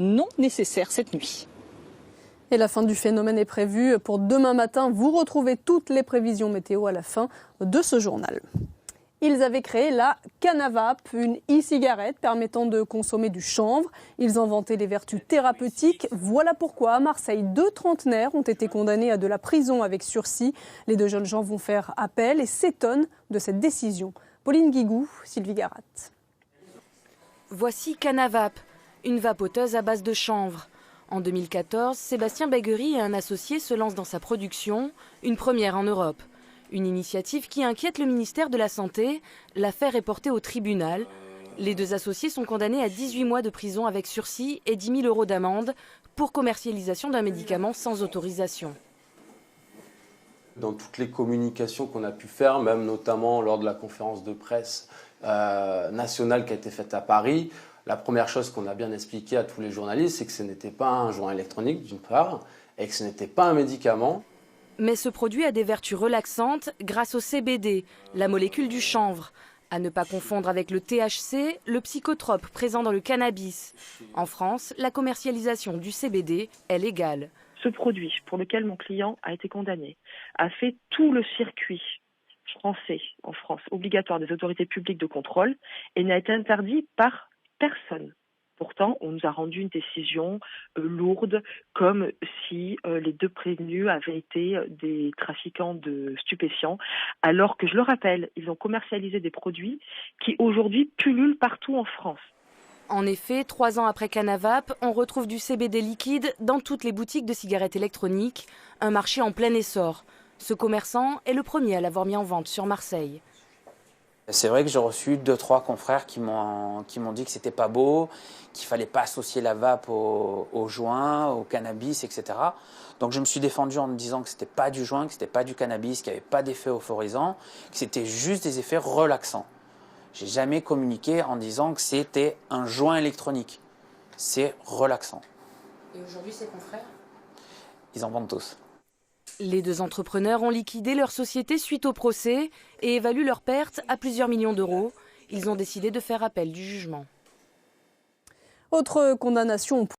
non nécessaire cette nuit. Et la fin du phénomène est prévue pour demain matin. Vous retrouvez toutes les prévisions météo à la fin de ce journal. Ils avaient créé la Canavape, une e-cigarette permettant de consommer du chanvre. Ils en vantaient les vertus thérapeutiques. Voilà pourquoi à Marseille, 2 trentenaires ont été condamnés à de la prison avec sursis. Les 2 jeunes gens vont faire appel et s'étonnent de cette décision. Pauline Guigou, Sylvie Garat. Voici Canavape, une vapoteuse à base de chanvre. En 2014, Sébastien Baguery et un associé se lancent dans sa production, une première en Europe. Une initiative qui inquiète le ministère de la Santé. L'affaire est portée au tribunal. Les 2 associés sont condamnés à 18 mois de prison avec sursis et 10 000 € d'amende pour commercialisation d'un médicament sans autorisation. Dans toutes les communications qu'on a pu faire, même notamment lors de la conférence de presse nationale qui a été faite à Paris, la première chose qu'on a bien expliqué à tous les journalistes, c'est que ce n'était pas un joint électronique d'une part, et que ce n'était pas un médicament. Mais ce produit a des vertus relaxantes grâce au CBD, la molécule du chanvre. À ne pas confondre avec le THC, le psychotrope présent dans le cannabis. En France, la commercialisation du CBD est légale. Ce produit, pour lequel mon client a été condamné, a fait tout le circuit français, en France, obligatoire des autorités publiques de contrôle, et n'a été interdit par personne. Pourtant, on nous a rendu une décision lourde, comme si les 2 prévenus avaient été des trafiquants de stupéfiants, alors que, je le rappelle, ils ont commercialisé des produits qui aujourd'hui pullulent partout en France. En effet, 3 ans après Canavape, on retrouve du CBD liquide dans toutes les boutiques de cigarettes électroniques, un marché en plein essor. Ce commerçant est le premier à l'avoir mis en vente sur Marseille. C'est vrai que j'ai reçu 2-3 confrères qui m'ont dit que c'était pas beau, qu'il fallait pas associer la vape au joint, au cannabis, etc. Donc je me suis défendu en me disant que c'était pas du joint, que c'était pas du cannabis, qu'il n'y avait pas d'effet euphorisant, que c'était juste des effets relaxants. J'ai jamais communiqué en disant que c'était un joint électronique. C'est relaxant. Et aujourd'hui, ces confrères ? Ils en vendent tous. Les 2 entrepreneurs ont liquidé leur société suite au procès et évaluent leurs pertes à plusieurs millions d'euros. Ils ont décidé de faire appel du jugement. Autre condamnation